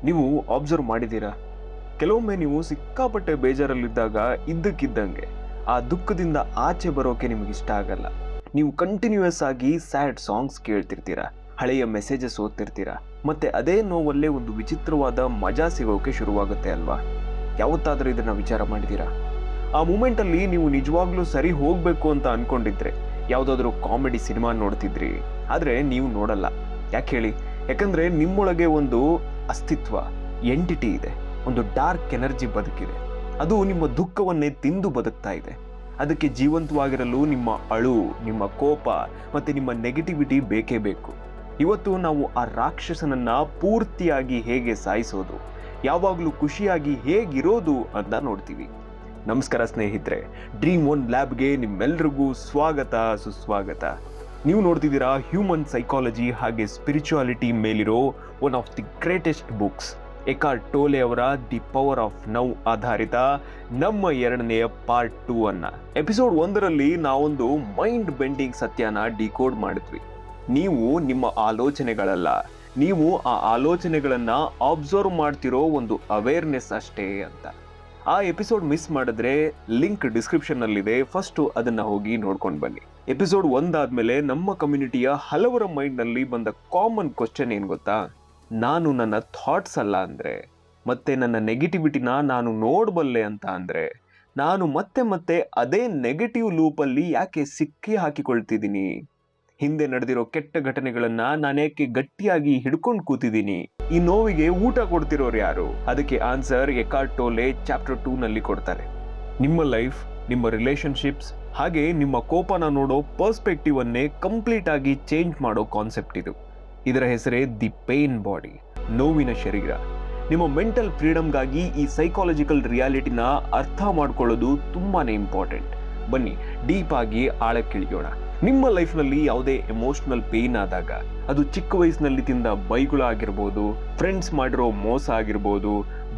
ನೀವು ಅಬ್ಸರ್ವ್ ಮಾಡಿದ್ದೀರಾ? ಕೆಲವೊಮ್ಮೆ ನೀವು ಸಿಕ್ಕಾಪಟ್ಟೆ ಬೇಜಾರಲ್ಲಿದ್ದಾಗ ಇದ್ದಕ್ಕಿದ್ದಂಗೆ ಆ ದುಃಖದಿಂದ ಆಚೆ ಬರೋಕೆ ನಿಮಗೆ ಇಷ್ಟ ಆಗಲ್ಲ. ನೀವು ಕಂಟಿನ್ಯೂಯಸ್ ಆಗಿ ಸ್ಯಾಡ್ ಸಾಂಗ್ಸ್ ಕೇಳ್ತಿರ್ತೀರಾ, ಹಳೆಯ ಮೆಸೇಜಸ್ ಓದ್ತಿರ್ತೀರಾ, ಮತ್ತೆ ಅದೇ ನೋವಲ್ಲೇ ಒಂದು ವಿಚಿತ್ರವಾದ ಮಜಾ ಸಿಗೋಕೆ ಶುರುವಾಗುತ್ತೆ ಅಲ್ವಾ? ಯಾವತ್ತಾದ್ರೂ ಇದನ್ನ ವಿಚಾರ ಮಾಡಿದ್ದೀರಾ? ಆ ಮೂಮೆಂಟಲ್ಲಿ ನೀವು ನಿಜವಾಗ್ಲೂ ಸರಿ ಹೋಗ್ಬೇಕು ಅಂತ ಅನ್ಕೊಂಡಿದ್ರೆ ಯಾವುದಾದ್ರೂ ಕಾಮಿಡಿ ಸಿನಿಮಾ ನೋಡ್ತಿದ್ರಿ, ಆದರೆ ನೀವು ನೋಡಲ್ಲ. ಯಾಕೆ ಹೇಳಿ? ಯಾಕಂದ್ರೆ ನಿಮ್ಮೊಳಗೆ ಒಂದು ಅಸ್ತಿತ್ವ, ಎಂಟಿಟಿ ಇದೆ, ಒಂದು ಡಾರ್ಕ್ ಎನರ್ಜಿ ಬದುಕಿದೆ. ಅದು ನಿಮ್ಮ ದುಃಖವನ್ನೇ ತಿಂದು ಬದುಕ್ತಾ ಇದೆ. ಅದಕ್ಕೆ ಜೀವಂತವಾಗಿರಲು ನಿಮ್ಮ ಅಳು, ನಿಮ್ಮ ಕೋಪ ಮತ್ತೆ ನಿಮ್ಮ ನೆಗೆಟಿವಿಟಿ ಬೇಕೇ ಬೇಕು. ಇವತ್ತು ನಾವು ಆ ರಾಕ್ಷಸನನ್ನ ಪೂರ್ತಿಯಾಗಿ ಹೇಗೆ ಸಾಯಿಸೋದು, ಯಾವಾಗಲೂ ಖುಷಿಯಾಗಿ ಹೇಗಿರೋದು ಅಂತ ನೋಡ್ತೀವಿ. ನಮಸ್ಕಾರ ಸ್ನೇಹಿತರೆ, ಡ್ರೀಮ್ ಒನ್ ಲ್ಯಾಬ್ಗೆ ನಿಮ್ಮೆಲ್ರಿಗೂ ಸ್ವಾಗತ, ಸುಸ್ವಾಗತ. ನೀವು ನೋಡ್ತಿದ್ದೀರಾ ಹ್ಯೂಮನ್ ಸೈಕಾಲಜಿ ಹಾಗೆ ಸ್ಪಿರಿಚುಯಾಲಿಟಿ ಮೇಲಿರೋ one of the greatest books, Eckhart Tolle ಅವರ ದಿ ಪವರ್ ಆಫ್ ನೌ ಆಧಾರಿತ ನಮ್ಮ 2ನೇ ಪಾರ್ಟ್ 2 ಅನ್ನ. ಎಪಿಸೋಡ್ 1ರಲ್ಲಿ ನಾವೊಂದು ಮೈಂಡ್ ಬೆಂಡಿಂಗ್ ಸತ್ಯನ ಡಿಕೋಡ್ ಮಾಡಿದ್ವಿ. ನೀವು ನಿಮ್ಮ ಆಲೋಚನೆಗಳಲ್ಲ, ನೀವು ಆ ಆಲೋಚನೆಗಳನ್ನ ಅಬ್ಸರ್ವ್ ಮಾಡ್ತಿರೋ ಒಂದು ಅವೇರ್ನೆಸ್ ಅಷ್ಟೇ ಅಂತ. ಆ ಎಪಿಸೋಡ್ ಮಿಸ್ ಮಾಡಿದ್ರೆ ಲಿಂಕ್ ಡಿಸ್ಕ್ರಿಪ್ಷನ್ ನಲ್ಲಿದೆ, ಫಸ್ಟ್ ಅದನ್ನ ಹೋಗಿ ನೋಡ್ಕೊಂಡು ಬನ್ನಿ. ಎಪಿಸೋಡ್ 1 ಆದ್ಮೇಲೆ ನಮ್ಮ ಕಮ್ಯುನಿಟಿಯ ಹಲವರ ಮೈಂಡ್ ನಲ್ಲಿ ಬಂದ ಕಾಮನ್ ಕ್ವಶನ್ ಏನ್ ಗೊತ್ತಾ? ನಾನು ನನ್ನ ಥಾಟ್ಸ್ ಅಲ್ಲ ಅಂದ್ರೆ, ಮತ್ತೆ ನನ್ನ ನೆಗೆಟಿವಿಟಿನ ನಾನು ನೋಡಬಲ್ಲೆ ಅಂತ ಅಂದ್ರೆ, ನಾನು ಮತ್ತೆ ಮತ್ತೆ ಅದೇ ನೆಗೆಟಿವ್ ಲೂಪಲ್ಲಿ ಯಾಕೆ ಸಿಕ್ಕಿ ಹಾಕಿಕೊಳ್ತಿದ್ದೀನಿ? ಹಿಂದೆ ನಡೆದಿರೋ ಕೆಟ್ಟ ಘಟನೆಗಳನ್ನ ನಾನೇಕೆ ಗಟ್ಟಿಯಾಗಿ ಹಿಡ್ಕೊಂಡು ಕೂತಿದ್ದೀನಿ? ಈ ನೋವಿಗೆ ಊಟ ಕೊಡ್ತಿರೋರು ಯಾರು? ಅದಕ್ಕೆ ಆನ್ಸರ್ ಎಕಾರ್ಟ್ ಟೋಲೆ ಚಾಪ್ಟರ್ 2 ನಲ್ಲಿ ಕೊಡ್ತಾರೆ. ನಿಮ್ಮ ಲೈಫ್, ನಿಮ್ಮ ರಿಲೇಶನ್ಶಿಪ್ಸ್ ಹಾಗೆ ನಿಮ್ಮ ಕೋಪನ ನೋಡೋ ಪರ್ಸ್ಪೆಕ್ಟಿವ್ ಅನ್ನೇ ಕಂಪ್ಲೀಟ್ ಆಗಿ ಚೇಂಜ್ ಮಾಡೋ ಕಾನ್ಸೆಪ್ಟ್ ಇದು. ಇದರ ಹೆಸರೇ ದಿ ಪೇನ್ ಬಾಡಿ, ನೋವಿನ ಶರೀರ. ನಿಮ್ಮ ಮೆಂಟಲ್ ಫ್ರೀಡಮ್ಗಾಗಿ ಈ ಸೈಕಾಲಜಿಕಲ್ ರಿಯಾಲಿಟಿನ ಅರ್ಥ ಮಾಡ್ಕೊಳ್ಳೋದು ತುಂಬಾನೇ ಇಂಪಾರ್ಟೆಂಟ್. ಬನ್ನಿ ಡೀಪ್ ಆಗಿ ಆಳಕ್ಕಿಳಿಯೋಣ. ನಿಮ್ಮ ಲೈಫ್ನಲ್ಲಿ ಯಾವುದೇ ಎಮೋಷನಲ್ ಪೇನ್ ಆದಾಗ, ಅದು ಚಿಕ್ಕ ವಯಸ್ಸಿನಲ್ಲಿ ತಿಂದ ಬೈಗಳು ಆಗಿರ್ಬೋದು, ಫ್ರೆಂಡ್ಸ್ ಮಾಡಿರೋ ಮೋಸ ಆಗಿರ್ಬೋದು,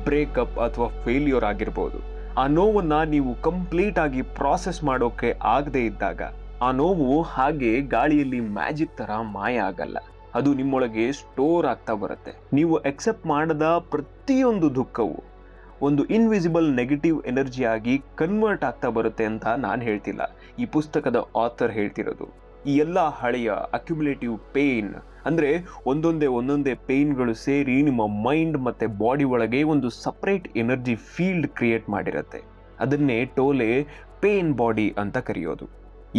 ಬ್ರೇಕಪ್ ಅಥವಾ ಫೇಲ್ಯೂರ್ ಆಗಿರ್ಬೋದು, ಆ ನೋವನ್ನ ನೀವು ಕಂಪ್ಲೀಟ್ ಆಗಿ ಪ್ರಾಸೆಸ್ ಮಾಡೋಕೆ ಆಗದೆ ಇದ್ದಾಗ, ಆ ನೋವು ಹಾಗೆ ಗಾಳಿಯಲ್ಲಿ ಮ್ಯಾಜಿಕ್ ತರ ಮಾಯ ಆಗಲ್ಲ. ಅದು ನಿಮ್ಮೊಳಗೆ ಸ್ಟೋರ್ ಆಗ್ತಾ ಬರುತ್ತೆ. ನೀವು ಎಕ್ಸೆಪ್ಟ್ ಮಾಡದ ಪ್ರತಿಯೊಂದು ದುಃಖವು ಒಂದು ಇನ್ವಿಸಿಬಲ್ ನೆಗೆಟಿವ್ ಎನರ್ಜಿ ಆಗಿ ಕನ್ವರ್ಟ್ ಆಗ್ತಾ ಬರುತ್ತೆ ಅಂತ ನಾನು ಹೇಳ್ತಿಲ್ಲ, ಈ ಪುಸ್ತಕದ ಆಥರ್ ಹೇಳ್ತಿರೋದು. ಈ ಎಲ್ಲ ಹಳೆಯ ಅಕ್ಯುಮುಲೇಟಿವ್ ಪೇನ್ ಅಂದ್ರೆ ಒಂದೊಂದೇ ಪೇನ್ಗಳು ಸೇರಿ ನಿಮ್ಮ ಮೈಂಡ್ ಮತ್ತೆ ಬಾಡಿ ಒಳಗೆ ಒಂದು ಸಪರೇಟ್ ಎನರ್ಜಿ ಫೀಲ್ಡ್ ಕ್ರಿಯೇಟ್ ಮಾಡಿರುತ್ತೆ. ಅದನ್ನೇ ಟೋಲೆ ಪೇನ್ ಬಾಡಿ ಅಂತ ಕರೆಯೋದು.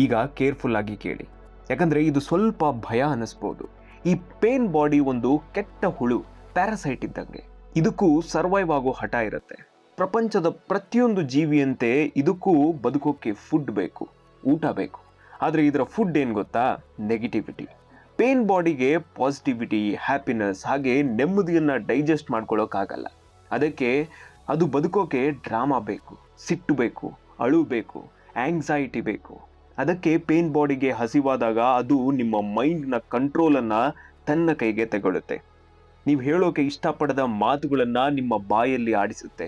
ಈಗ ಕೇರ್ಫುಲ್ ಆಗಿ ಕೇಳಿ, ಯಾಕಂದ್ರೆ ಇದು ಸ್ವಲ್ಪ ಭಯ ಅನ್ನಿಸ್ಬೋದು. ಈ ಪೇನ್ ಬಾಡಿ ಒಂದು ಕೆಟ್ಟ ಹುಳು, ಪ್ಯಾರಾಸೈಟ್ ಇದ್ದಂಗೆ. ಇದಕ್ಕೂ ಸರ್ವೈವ್ ಆಗೋ ಹಠ ಇರುತ್ತೆ. ಪ್ರಪಂಚದ ಪ್ರತಿಯೊಂದು ಜೀವಿಯಂತೆ ಇದಕ್ಕೂ ಬದುಕೋಕೆ ಫುಡ್ ಬೇಕು, ಊಟ ಬೇಕು. ಆದರೆ ಇದರ ಫುಡ್ ಏನು ಗೊತ್ತಾ? ನೆಗೆಟಿವಿಟಿ. ಪೇನ್ ಬಾಡಿಗೆ ಪಾಸಿಟಿವಿಟಿ, ಹ್ಯಾಪಿನೆಸ್ ಹಾಗೆ ನೆಮ್ಮದಿಯನ್ನು ಡೈಜೆಸ್ಟ್ ಮಾಡ್ಕೊಳ್ಳೋಕ್ಕಾಗಲ್ಲ. ಅದಕ್ಕೆ ಅದು ಬದುಕೋಕೆ ಡ್ರಾಮಾ ಬೇಕು, ಸಿಟ್ಟು ಬೇಕು, ಅಳು ಬೇಕು, ಆಂಗ್ಸೈಟಿ ಬೇಕು. ಅದಕ್ಕೆ ಪೇನ್ ಬಾಡಿಗೆ ಹಸಿವಾದಾಗ ಅದು ನಿಮ್ಮ ಮೈಂಡ್ನ ಕಂಟ್ರೋಲನ್ನು ತನ್ನ ಕೈಗೆ ತಗೊಳ್ಳುತ್ತೆ. ನೀವು ಹೇಳೋಕೆ ಇಷ್ಟಪಡದ ಮಾತುಗಳನ್ನು ನಿಮ್ಮ ಬಾಯಲ್ಲಿ ಆಡಿಸುತ್ತೆ.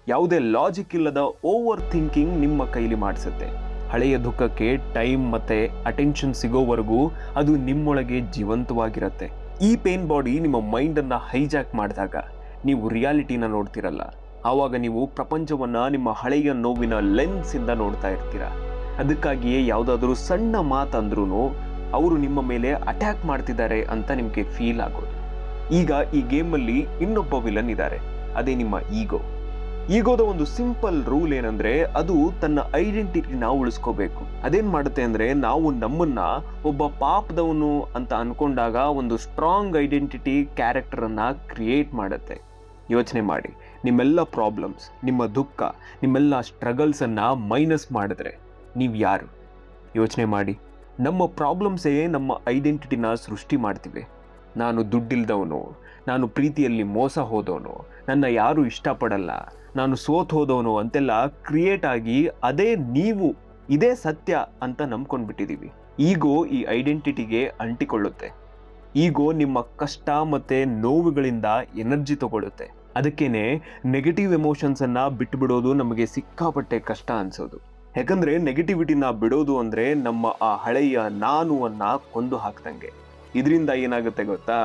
ಯಾವುದೇ ಲಾಜಿಕ್ ಇಲ್ಲದ ಓವರ್ ಥಿಂಕಿಂಗ್ ನಿಮ್ಮ ಕೈಲಿ ಮಾಡಿಸುತ್ತೆ. ಹಳೆಯ ದುಃಖಕ್ಕೆ ಟೈಮ್ ಮತ್ತೆ ಅಟೆನ್ಷನ್ ಸಿಗೋವರೆಗೂ ಅದು ನಿಮ್ಮೊಳಗೆ ಜೀವಂತವಾಗಿರುತ್ತೆ. ಈ ಪೇನ್ ಬಾಡಿ ನಿಮ್ಮ ಮೈಂಡನ್ನು ಹೈಜಾಕ್ ಮಾಡಿದಾಗ ನೀವು ರಿಯಾಲಿಟಿನ ನೋಡ್ತಿರಲ್ಲ. ಆವಾಗ ನೀವು ಪ್ರಪಂಚವನ್ನು ನಿಮ್ಮ ಹಳೆಯ ನೋವಿನ ಲೆನ್ಸಿಂದ ನೋಡ್ತಾ ಇರ್ತೀರ. ಅದಕ್ಕಾಗಿಯೇ ಯಾವುದಾದ್ರೂ ಸಣ್ಣ ಮಾತಂದ್ರೂ ಅವರು ನಿಮ್ಮ ಮೇಲೆ ಅಟ್ಯಾಕ್ ಮಾಡ್ತಿದ್ದಾರೆ ಅಂತ ನಿಮಗೆ ಫೀಲ್ ಆಗೋದು. ಈಗ ಈ ಗೇಮಲ್ಲಿ ಇನ್ನೊಬ್ಬ ವಿಲನ್ ಇದ್ದಾರೆ, ಅದೇ ನಿಮ್ಮ ಈಗೋ. ಈಗೋದ ಒಂದು ಸಿಂಪಲ್ ರೂಲ್ ಏನಂದ್ರೆ, ಅದು ತನ್ನ ಐಡೆಂಟಿಟಿನ ಉಳಿಸ್ಕೋಬೇಕು. ಅದೇನ್ ಮಾಡುತ್ತೆ ಅಂದ್ರೆ, ನಾವು ನಮ್ಮನ್ನ ಒಬ್ಬ ಪಾಪದವನು ಅಂತ ಅನ್ಕೊಂಡಾಗ ಒಂದು ಸ್ಟ್ರಾಂಗ್ ಐಡೆಂಟಿಟಿ ಕ್ಯಾರೆಕ್ಟರ್ ಅನ್ನ ಕ್ರಿಯೇಟ್ ಮಾಡುತ್ತೆ. ಯೋಚನೆ ಮಾಡಿ, ನಿಮ್ಮೆಲ್ಲ ಪ್ರಾಬ್ಲಮ್ಸ್, ನಿಮ್ಮ ದುಃಖ, ನಿಮ್ಮೆಲ್ಲ ಸ್ಟ್ರಗಲ್ಸ್ ಅನ್ನ ಮೈನಸ್ ಮಾಡಿದ್ರೆ ನೀವು ಯಾರು? ಯೋಚನೆ ಮಾಡಿ. ನಮ್ಮ ಪ್ರಾಬ್ಲಮ್ಸೇ ನಮ್ಮ ಐಡೆಂಟಿಟಿನ ಸೃಷ್ಟಿ ಮಾಡ್ತಿವೆ. ನಾನು ದುಡ್ಡಿಲ್ದವನು, ನಾನು ಪ್ರೀತಿಯಲ್ಲಿ ಮೋಸ ಹೋದವನು, ನನ್ನ ಯಾರು ಇಷ್ಟಪಡಲ್ಲ, ನಾನು ಸೋತ್ ಹೋದವನು ಅಂತೆಲ್ಲ ಕ್ರಿಯೇಟ್ ಆಗಿ ಅದೇ ನೀವು, ಇದೇ ಸತ್ಯ ಅಂತ ನಂಬ್ಕೊಂಡ್ಬಿಟ್ಟಿದ್ದೀವಿ. ಈಗೋ ಈ ಐಡೆಂಟಿಟಿಗೆ ಅಂಟಿಕೊಳ್ಳುತ್ತೆ. ಈಗೋ ನಿಮ್ಮ ಕಷ್ಟ ಮತ್ತು ನೋವುಗಳಿಂದ ಎನರ್ಜಿ ತಗೊಳ್ಳುತ್ತೆ. ಅದಕ್ಕೇನೆ ನೆಗೆಟಿವ್ ಎಮೋಷನ್ಸನ್ನು ಬಿಟ್ಟುಬಿಡೋದು ನಮಗೆ ಸಿಕ್ಕಾಪಟ್ಟೆ ಕಷ್ಟ ಅನಿಸೋದು. ಯಾಕಂದರೆ ನೆಗೆಟಿವಿಟಿನ ಬಿಡೋದು ಅಂದರೆ ನಮ್ಮ ಆ ಹಳೆಯ ನಾನು ಕೊಂದು ಹಾಕ್ದಂಗೆ. ಇದರಿಂದ ಏನಾಗುತ್ತೆ ಗೊತ್ತಾ?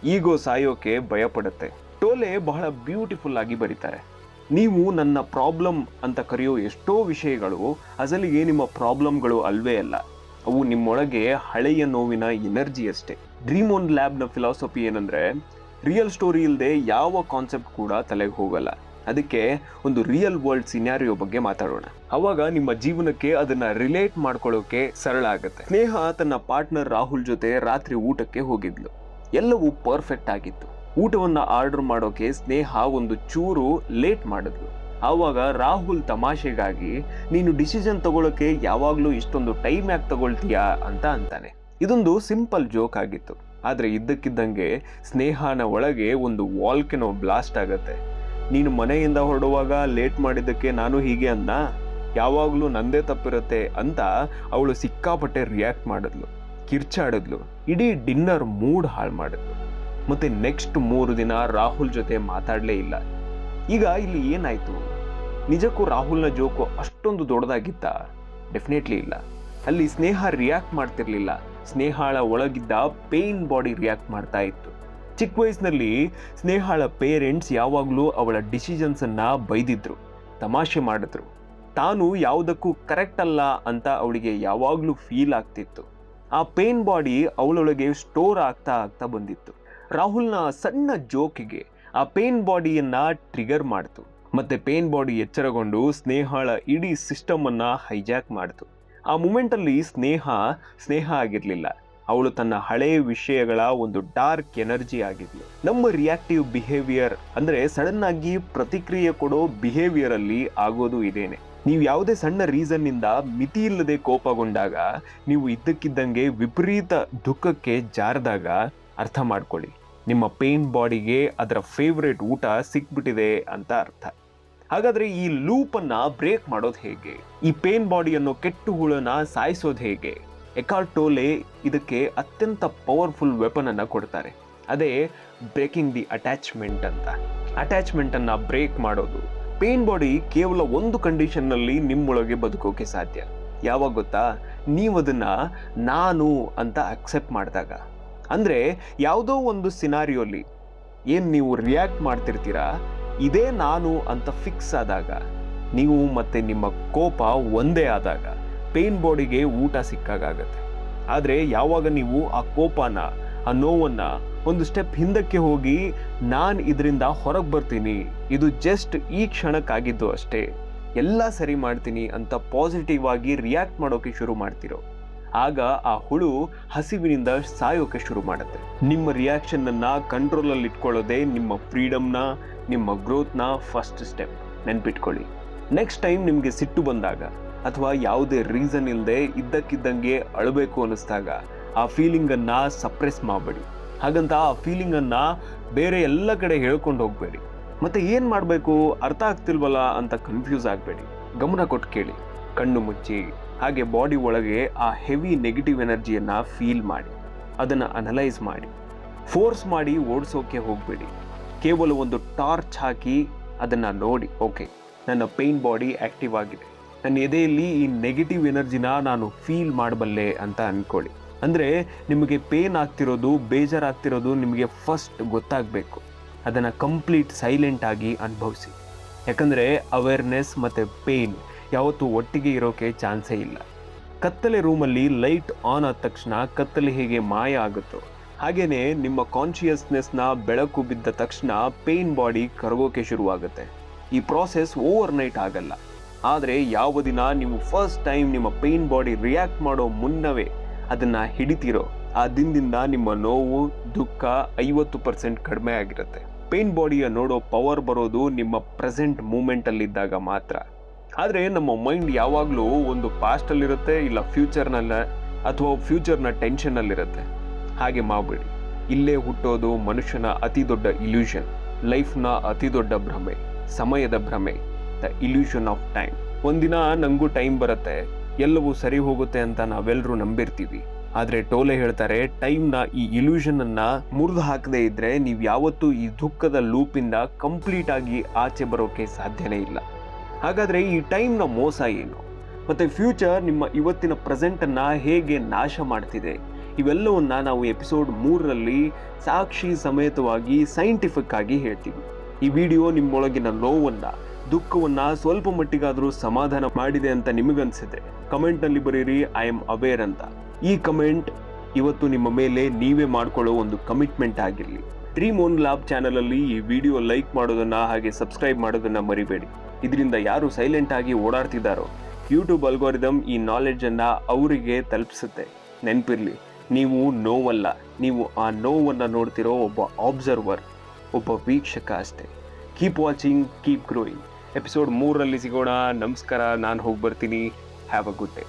ಈಗೋ ಸಾಯೋಕೆ ಭಯ ಪಡುತ್ತೆ. ಟೋಲೆ ಬಹಳ ಬ್ಯೂಟಿಫುಲ್ ಆಗಿ ಬರೀತಾರೆ. ನೀವು ನನ್ನ ಪ್ರಾಬ್ಲಮ್ ಅಂತ ಕರೆಯೋ ಎಷ್ಟೋ ವಿಷಯಗಳು ಅಸಲಿಗೆ ನಿಮ್ಮ ಪ್ರಾಬ್ಲಮ್ಗಳು ಅಲ್ವೇ ಅಲ್ಲ. ಅವು ನಿಮ್ಮೊಳಗೆ ಹಳೆಯ ನೋವಿನ ಎನರ್ಜಿ ಅಷ್ಟೇ. ಡ್ರೀಮ್ ಆನ್ ಲ್ಯಾಬ್ನ ಫಿಲಾಸಫಿ ಏನಂದ್ರೆ, ರಿಯಲ್ ಸ್ಟೋರಿ ಇಲ್ಲದೆ ಯಾವ ಕಾನ್ಸೆಪ್ಟ್ ಕೂಡ ತಲೆಗೆ ಹೋಗಲ್ಲ. ಅದಕ್ಕೆ ಒಂದು ರಿಯಲ್ ವರ್ಲ್ಡ್ ಸಿನಾರಿಯೋ ಬಗ್ಗೆ ಮಾತಾಡೋಣ. ಅವಾಗ ನಿಮ್ಮ ಜೀವನಕ್ಕೆ ಅದನ್ನ ರಿಲೇಟ್ ಮಾಡ್ಕೊಳ್ಳೋಕೆ ಸರಳ ಆಗುತ್ತೆ. ಸ್ನೇಹ ತನ್ನ ಪಾರ್ಟ್ನರ್ ರಾಹುಲ್ ಜೊತೆ ರಾತ್ರಿ ಊಟಕ್ಕೆ ಹೋಗಿದ್ಲು. ಎಲ್ಲವೂ ಪರ್ಫೆಕ್ಟ್ ಆಗಿತ್ತು. ಊಟವನ್ನ ಆರ್ಡರ್ ಮಾಡೋಕೆ ಸ್ನೇಹ ಒಂದು ಚೂರು ಲೇಟ್ ಮಾಡಿದ್ಲು. ಆವಾಗ ರಾಹುಲ್ ತಮಾಷೆಗಾಗಿ, ನೀನು ಡಿಸಿಷನ್ ತಗೊಳ್ಳೋಕೆ ಯಾವಾಗ್ಲೂ ಇಷ್ಟೊಂದು ಟೈಮ್ ಯಾಕೆ ತಗೊಳ್ತೀಯಾ ಅಂತ ಅಂತಾನೆ. ಇದೊಂದು ಸಿಂಪಲ್ ಜೋಕ್ ಆಗಿತ್ತು. ಆದ್ರೆ ಇದ್ದಕ್ಕಿದ್ದಂಗೆ ಸ್ನೇಹನ ಒಳಗೆ ಒಂದು ವಾಲ್ಕೆನೋ ಬ್ಲಾಸ್ಟ್ ಆಗತ್ತೆ. ನೀನು ಮನೆಯಿಂದ ಹೊರಡುವಾಗ ಲೇಟ್ ಮಾಡಿದ್ದಕ್ಕೆ ನಾನು ಹೀಗೆ ಅಂದ, ಯಾವಾಗ್ಲೂ ನಂದೇ ತಪ್ಪಿರುತ್ತೆ ಅಂತ ಅವಳು ಸಿಕ್ಕಾಪಟ್ಟೆ ರಿಯಾಕ್ಟ್ ಮಾಡಿದ್ಲು, ಕಿರ್ಚಾಡಿದ್ಲು, ಇಡೀ ಡಿನ್ನರ್ ಮೂಡ್ ಹಾಳು ಮಾಡಿದ್ಲು. ಮತ್ತೆ ನೆಕ್ಸ್ಟ್ 3 ದಿನ ರಾಹುಲ್ ಜೊತೆ ಮಾತಾಡಲೇ ಇಲ್ಲ. ಈಗ ಇಲ್ಲಿ ಏನಾಯ್ತು? ನಿಜಕ್ಕೂ ರಾಹುಲ್ನ ಜೋಕು ಅಷ್ಟೊಂದು ದೊಡ್ಡದಾಗಿತ್ತ? ಡೆಫಿನೆಟ್ಲಿ ಇಲ್ಲ. ಅಲ್ಲಿ ಸ್ನೇಹ ರಿಯಾಕ್ಟ್ ಮಾಡ್ತಿರ್ಲಿಲ್ಲ, ಸ್ನೇಹಾಳ ಒಳಗಿದ್ದ ಪೇನ್ ಬಾಡಿ ರಿಯಾಕ್ಟ್ ಮಾಡ್ತಾ ಇತ್ತು. ಚಿಕ್ಕ ವಯಸ್ಸಿನಲ್ಲಿ ಸ್ನೇಹಾಳ ಪೇರೆಂಟ್ಸ್ ಯಾವಾಗಲೂ ಅವಳ ಡಿಸಿಷನ್ಸ್ ಅನ್ನ ಬೈದಿದ್ರು, ತಮಾಷೆ ಮಾಡಿದ್ರು. ತಾನು ಯಾವುದಕ್ಕೂ ಕರೆಕ್ಟ್ ಅಲ್ಲ ಅಂತ ಅವಳಿಗೆ ಯಾವಾಗಲೂ ಫೀಲ್ ಆಗ್ತಿತ್ತು. ಆ ಪೇನ್ ಬಾಡಿ ಅವಳೊಳಗೆ ಸ್ಟೋರ್ ಆಗ್ತಾ ಆಗ್ತಾ ಬಂದಿತ್ತು. ರಾಹುಲ್ನ ಸಣ್ಣ ಜೋಕಿಗೆ ಆ ಪೇನ್ ಬಾಡಿಯನ್ನ ಟ್ರಿಗರ್ ಮಾಡ್ತು. ಮತ್ತೆ ಪೇನ್ ಬಾಡಿ ಎಚ್ಚರಗೊಂಡು ಸ್ನೇಹಾಳ ಇಡೀ ಸಿಸ್ಟಮ್ ಅನ್ನ ಹೈಜಾಕ್ ಮಾಡ್ತು. ಆ ಮೂಮೆಂಟಲ್ಲಿ ಸ್ನೇಹ ಆಗಿರ್ಲಿಲ್ಲ, ಅವಳು ತನ್ನ ಹಳೆಯ ವಿಷಯಗಳ ಒಂದು ಡಾರ್ಕ್ ಎನರ್ಜಿ ಆಗಿದ್ಲು. ನಮ್ಮ ರಿಯಾಕ್ಟಿವ್ ಬಿಹೇವಿಯರ್ ಅಂದ್ರೆ ಸಡನ್ ಆಗಿ ಪ್ರತಿಕ್ರಿಯೆ ಕೊಡೋ ಬಿಹೇವಿಯರ್ ಅಲ್ಲಿ ಆಗೋದು ಇದೇನೆ. ನೀವು ಯಾವುದೇ ಸಣ್ಣ ರೀಸನ್ ನಿಂದ ಮಿತಿ ಇಲ್ಲದೆ ಕೋಪಗೊಂಡಾಗ, ನೀವು ಇದ್ದಕ್ಕಿದ್ದಂಗೆ ವಿಪರೀತ ದುಃಖಕ್ಕೆ ಜಾರದಾಗ ಅರ್ಥ ಮಾಡ್ಕೊಳ್ಳಿ, ನಿಮ್ಮ ಪೇನ್ ಬಾಡಿಗೆ ಅದರ ಫೇವ್ರೇಟ್ ಊಟ ಸಿಕ್ಬಿಟ್ಟಿದೆ ಅಂತ ಅರ್ಥ. ಹಾಗಾದ್ರೆ ಈ ಲೂಪ್ ಅನ್ನ ಬ್ರೇಕ್ ಮಾಡೋದು ಹೇಗೆ? ಈ ಪೇನ್ ಬಾಡಿ ಅನ್ನೋ ಕೆಟ್ಟು ಹುಳನ ಸಾಯಿಸೋದು ಹೇಗೆ? ಎಕಾರ್ಟ್ ಟೋಲೆ ಇದಕ್ಕೆ ಅತ್ಯಂತ ಪವರ್ಫುಲ್ ವೆಪನ್ ಅನ್ನ ಕೊಡ್ತಾರೆ. ಅದೇ ಬ್ರೇಕಿಂಗ್ ದಿ ಅಟ್ಯಾಚ್ಮೆಂಟ್ ಅಂತ. ಅಟ್ಯಾಚ್ಮೆಂಟ್ ಅನ್ನ ಬ್ರೇಕ್ ಮಾಡೋದು. ಪೇನ್ ಬಾಡಿ ಕೇವಲ ಒಂದು ಕಂಡೀಷನ್ ನಲ್ಲಿ ನಿಮ್ಮೊಳಗೆ ಬದುಕೋಕೆ ಸಾಧ್ಯ. ಯಾವಾಗ ಗೊತ್ತಾ? ನೀವು ಅದನ್ನ ನಾನು ಅಂತ ಅಕ್ಸೆಪ್ಟ್ ಮಾಡಿದಾಗ. ಅಂದ್ರೆ ಯಾವುದೋ ಒಂದು ಸಿನಾರಿಯೋಲಿ ಏನ್ ನೀವು ರಿಯಾಕ್ಟ್ ಮಾಡ್ತಿರ್ತೀರಾ, ಇದೇ ನಾನು ಅಂತ ಫಿಕ್ಸ್ ಆದಾಗ, ನೀವು ಮತ್ತೆ ನಿಮ್ಮ ಕೋಪ ಒಂದೇ ಆದಾಗ ಪೇನ್ ಬಾಡಿಗೆ ಊಟ ಸಿಕ್ಕಾಗತ್ತೆ. ಆದರೆ ಯಾವಾಗ ನೀವು ಆ ಕೋಪನ, ಆ ನೋವನ್ನು ಒಂದು ಸ್ಟೆಪ್ ಹಿಂದಕ್ಕೆ ಹೋಗಿ, ನಾನು ಇದರಿಂದ ಹೊರಗೆ ಬರ್ತೀನಿ, ಇದು ಜಸ್ಟ್ ಈ ಕ್ಷಣಕ್ಕಾಗಿದ್ದು ಅಷ್ಟೇ, ಎಲ್ಲ ಸರಿ ಮಾಡ್ತೀನಿ ಅಂತ ಪಾಸಿಟಿವ್ ಆಗಿ ರಿಯಾಕ್ಟ್ ಮಾಡೋಕೆ ಶುರು ಮಾಡ್ತಿರೋ, ಆಗ ಆ ಹುಳು ಹಸಿವಿನಿಂದ ಸಾಯೋಕೆ ಶುರು ಮಾಡುತ್ತೆ. ನಿಮ್ಮ ರಿಯಾಕ್ಷನ್ ಅನ್ನ ಕಂಟ್ರೋಲಲ್ಲಿ ಇಟ್ಕೊಳ್ಳೋದೇ ನಿಮ್ಮ ಫ್ರೀಡಮ್ನ, ನಿಮ್ಮ ಗ್ರೋತ್ನ ಫಸ್ಟ್ ಸ್ಟೆಪ್. ನೆನ್ಪಿಟ್ಕೊಳ್ಳಿ. ನೆಕ್ಸ್ಟ್ ಟೈಮ್ ನಿಮಗೆ ಸಿಟ್ಟು ಬಂದಾಗ ಅಥವಾ ಯಾವುದೇ ರೀಸನ್ ಇಲ್ಲದೆ ಇದ್ದಕ್ಕಿದ್ದಂಗೆ ಅಳಬೇಕು ಅನ್ನಿಸ್ದಾಗ ಆ ಫೀಲಿಂಗನ್ನು ಸಪ್ರೆಸ್ ಮಾಡಬೇಡಿ. ಹಾಗಂತ ಆ ಫೀಲಿಂಗನ್ನು ಬೇರೆ ಎಲ್ಲ ಕಡೆ ಹೇಳ್ಕೊಂಡು ಹೋಗಬೇಡಿ. ಮತ್ತೆ ಏನು ಮಾಡಬೇಕು ಅರ್ಥ ಆಗ್ತಿಲ್ವಲ್ಲ ಅಂತ ಕನ್ಫ್ಯೂಸ್ ಆಗಬೇಡಿ. ಗಮನ ಕೊಟ್ಟು ಕೇಳಿ, ಕಣ್ಣು ಮುಚ್ಚಿ, ಹಾಗೆ ಬಾಡಿ ಒಳಗೆ ಆ ಹೆವಿ ನೆಗೆಟಿವ್ ಎನರ್ಜಿಯನ್ನು ಫೀಲ್ ಮಾಡಿ, ಅದನ್ನು ಅನಲೈಸ್ ಮಾಡಿ. ಫೋರ್ಸ್ ಮಾಡಿ ಓಡಿಸೋಕೆ ಹೋಗಬೇಡಿ. ಕೇವಲ ಒಂದು ಟಾರ್ಚ್ ಹಾಕಿ ಅದನ್ನು ನೋಡಿ, ಓಕೆ ನನ್ನ ಪೇನ್ ಬಾಡಿ ಆ್ಯಕ್ಟಿವ್ ಆಗಿದೆ, ನನ್ನ ಎದೆಯಲ್ಲಿ ಈ ನೆಗೆಟಿವ್ ಎನರ್ಜಿನ ನಾನು ಫೀಲ್ ಮಾಡಬಲ್ಲೆ ಅಂತ ಅಂದ್ಕೊಳ್ಳಿ. ಅಂದರೆ ನಿಮಗೆ ಪೇನ್ ಆಗ್ತಿರೋದು, ಬೇಜಾರಾಗ್ತಿರೋದು ನಿಮಗೆ ಫಸ್ಟ್ ಗೊತ್ತಾಗಬೇಕು. ಅದನ್ನು ಕಂಪ್ಲೀಟ್ ಸೈಲೆಂಟ್ ಆಗಿ ಅನುಭವಿಸಿ. ಯಾಕಂದರೆ ಅವೇರ್ನೆಸ್ ಮತ್ತು ಪೇನ್ ಯಾವತ್ತೂ ಒಟ್ಟಿಗೆ ಇರೋಕ್ಕೆ ಚಾನ್ಸೇ ಇಲ್ಲ. ಕತ್ತಲೆ ರೂಮಲ್ಲಿ ಲೈಟ್ ಆನ್ ಆದ ತಕ್ಷಣ ಕತ್ತಲೆ ಹೇಗೆ ಮಾಯ ಆಗುತ್ತೋ ಹಾಗೆಯೇ ನಿಮ್ಮ ಕಾನ್ಷಿಯಸ್ನೆಸ್ನ ಬೆಳಕು ಬಿದ್ದ ತಕ್ಷಣ ಪೇನ್ ಬಾಡಿ ಕರಗೋಕೆ ಶುರುವಾಗುತ್ತೆ. ಈ ಪ್ರಾಸೆಸ್ ಓವರ್ ನೈಟ್ ಆಗಲ್ಲ. ಆದರೆ ಯಾವ ದಿನ ನೀವು ಫಸ್ಟ್ ಟೈಮ್ ನಿಮ್ಮ ಪೇನ್ ಬಾಡಿ ರಿಯಾಕ್ಟ್ ಮಾಡೋ ಮುನ್ನವೇ ಅದನ್ನು ಹಿಡಿತೀರೋ, ಆ ದಿನದಿಂದ ನಿಮ್ಮ ನೋವು, ದುಃಖ 50% ಕಡಿಮೆ ಆಗಿರುತ್ತೆ. ಪೇನ್ ಬಾಡಿಯ ನೋಡೋ ಪವರ್ ಬರೋದು ನಿಮ್ಮ ಪ್ರೆಸೆಂಟ್ ಮೂಮೆಂಟಲ್ಲಿದ್ದಾಗ ಮಾತ್ರ. ಆದರೆ ನಮ್ಮ ಮೈಂಡ್ ಯಾವಾಗಲೂ ಒಂದು ಪಾಸ್ಟಲ್ಲಿರುತ್ತೆ, ಇಲ್ಲ ಫ್ಯೂಚರ್ನಲ್ಲ, ಅಥವಾ ಫ್ಯೂಚರ್ನ ಟೆನ್ಷನ್ನಲ್ಲಿರುತ್ತೆ. ಹಾಗೆ ಮಾಡಬೇಡಿ. ಇಲ್ಲೇ ಹುಟ್ಟೋದು ಮನುಷ್ಯನ ಅತಿ ದೊಡ್ಡ ಇಲ್ಯೂಷನ್, ಲೈಫ್ನ ಅತಿ ದೊಡ್ಡ ಭ್ರಮೆ, ಸಮಯದ ಭ್ರಮೆ, ದ ಇಲ್ಯೂಷನ್ ಆಫ್ ಟೈಮ್. ಒಂದಿನ ನನಗೂ ಟೈಮ್ ಬರುತ್ತೆ, ಎಲ್ಲವೂ ಸರಿ ಹೋಗುತ್ತೆ ಅಂತ ನಾವೆಲ್ಲರೂ ನಂಬಿರ್ತೀವಿ. ಆದರೆ ಟೋಲೆ ಹೇಳ್ತಾರೆ, ಟೈಮ್ನ ಈ ಇಲ್ಯೂಷನನ್ನು ಮುರಿದು ಹಾಕದೇ ಇದ್ದರೆ ನೀವು ಯಾವತ್ತೂ ಈ ದುಃಖದ ಲೂಪಿಂದ ಕಂಪ್ಲೀಟ್ ಆಗಿ ಆಚೆ ಬರೋಕ್ಕೆ ಸಾಧ್ಯನೇ ಇಲ್ಲ. ಹಾಗಾದರೆ ಈ ಟೈಮ್ನ ಮೋಸ ಏನು? ಮತ್ತು ಫ್ಯೂಚರ್ ನಿಮ್ಮ ಇವತ್ತಿನ ಪ್ರೆಸೆಂಟನ್ನು ಹೇಗೆ ನಾಶ ಮಾಡ್ತಿದೆ? ಇವೆಲ್ಲವನ್ನ ನಾವು ಎಪಿಸೋಡ್ 3ರಲ್ಲಿ ಸಾಕ್ಷಿ ಸಮೇತವಾಗಿ ಸೈಂಟಿಫಿಕ್ ಆಗಿ ಹೇಳ್ತೀವಿ. ಈ ವಿಡಿಯೋ ನಿಮ್ಮೊಳಗಿನ ನೋವನ್ನ, ದುಃಖವನ್ನ ಸ್ವಲ್ಪ ಮಟ್ಟಿಗಾದರೂ ಸಮಾಧಾನ ಮಾಡಿದೆ ಅಂತ ನಿಮಗನ್ಸಿದೆ, ಕಮೆಂಟ್ನಲ್ಲಿ ಬರೀರಿ ಐ ಆಮ್ ಅವೇರ್ ಅಂತ. ಈ ಕಮೆಂಟ್ ಇವತ್ತು ನಿಮ್ಮ ಮೇಲೆ ನೀವೇ ಮಾಡ್ಕೊಳ್ಳೋ ಒಂದು ಕಮಿಟ್ಮೆಂಟ್ ಆಗಿರಲಿ. ಡ್ರೀಮ್ ಓನ್ ಲ್ಯಾಬ್ ಚಾನಲಲ್ಲಿ ಈ ವಿಡಿಯೋ ಲೈಕ್ ಮಾಡೋದನ್ನ ಹಾಗೆ ಸಬ್ಸ್ಕ್ರೈಬ್ ಮಾಡೋದನ್ನ ಮರಿಬೇಡಿ. ಇದರಿಂದ ಯಾರು ಸೈಲೆಂಟ್ ಆಗಿ ಓಡಾಡ್ತಿದ್ದಾರೋ ಯೂಟ್ಯೂಬ್ ಅಲ್ಗೋರಿದಮ್ ಈ ನಾಲೆಡ್ಜನ್ನು ಅವರಿಗೆ ತಲುಪಿಸುತ್ತೆ. ನೆನಪಿರಲಿ, ನೀವು ನೋವಲ್ಲ, ನೀವು ಆ ನೋವನ್ನು ನೋಡ್ತಿರೋ ಒಬ್ಬ ಆಬ್ಸರ್ವರ್, ಒಬ್ಬ ವೀಕ್ಷಕ ಅಷ್ಟೇ. Keep watching, keep growing. Episode 3ರಲ್ಲಿ ಸಿಗೋಣ. ನಮಸ್ಕಾರ, ನಾನು ಹೋಗಿ ಬರ್ತೀನಿ. Have a good day.